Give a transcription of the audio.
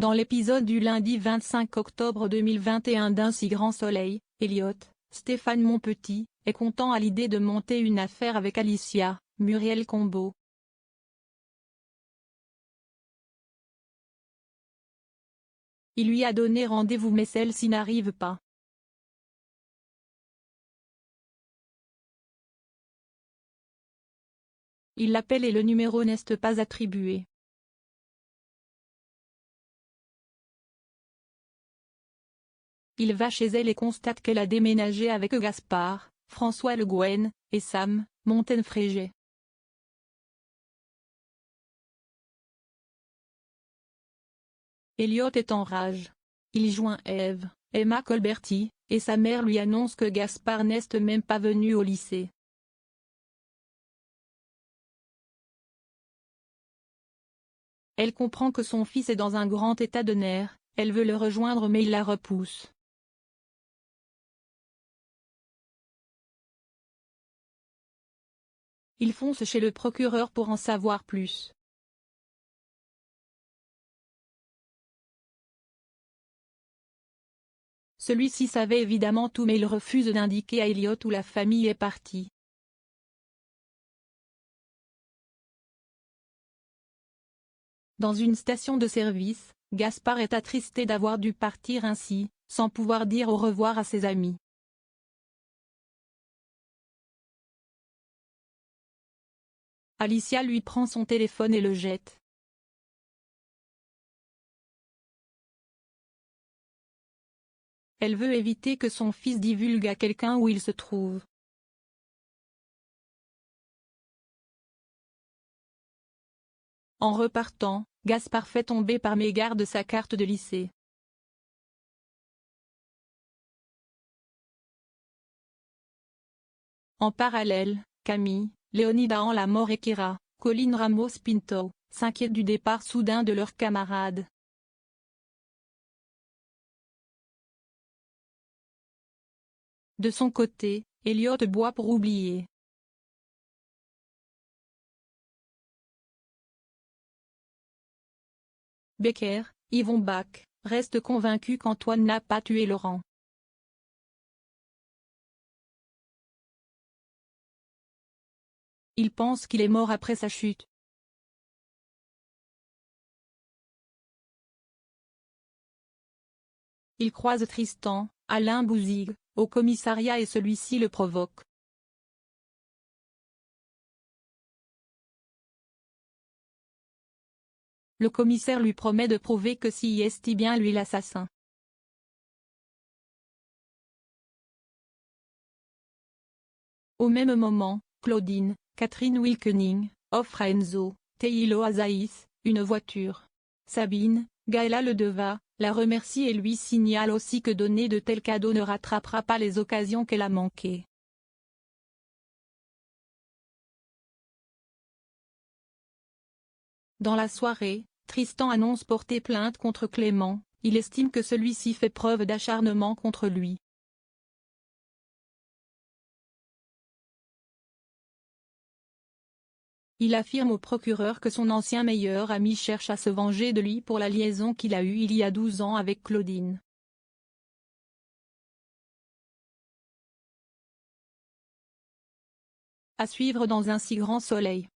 Dans l'épisode du lundi 25 octobre 2021 d'Un si grand soleil, Elliot, Stéphane Monpetit, est content à l'idée de monter une affaire avec Alicia, Muriel Combeau. Il lui a donné rendez-vous mais celle-ci n'arrive pas. Il l'appelle et le numéro n'est pas attribué. Il va chez elle et constate qu'elle a déménagé avec Gaspard, François Le Guen, et Sam, Montenfréget. Elliot est en rage. Il joint Eve, Emma Colberti, et sa mère lui annonce que Gaspard n'est même pas venu au lycée. Elle comprend que son fils est dans un grand état de nerfs, elle veut le rejoindre mais il la repousse. Il fonce chez le procureur pour en savoir plus. Celui-ci savait évidemment tout mais il refuse d'indiquer à Elliot où la famille est partie. Dans une station de service, Gaspard est attristé d'avoir dû partir ainsi, sans pouvoir dire au revoir à ses amis. Alicia lui prend son téléphone et le jette. Elle veut éviter que son fils divulgue à quelqu'un où il se trouve. En repartant, Gaspard fait tomber par mégarde sa carte de lycée. En parallèle, Camille, Léonide la mort et Kira, Colline Ramos-Pinto, s'inquiètent du départ soudain de leurs camarades. De son côté, Elliot boit pour oublier. Becker, Yvon Bach, reste convaincu qu'Antoine n'a pas tué Laurent. Il pense qu'il est mort après sa chute. Il croise Tristan, Alain Bouzigues, au commissariat et celui-ci le provoque. Le commissaire lui promet de prouver que si est bien lui l'assassin. Au même moment, Claudine, Catherine Wilkening, offre à Enzo, Teilo Azaïs, une voiture. Sabine, Gaëla Ledeva, la remercie et lui signale aussi que donner de tels cadeaux ne rattrapera pas les occasions qu'elle a manquées. Dans la soirée, Tristan annonce porter plainte contre Clément, il estime que celui-ci fait preuve d'acharnement contre lui. Il affirme au procureur que son ancien meilleur ami cherche à se venger de lui pour la liaison qu'il a eue il y a 12 ans avec Claudine. À suivre dans Un si grand soleil.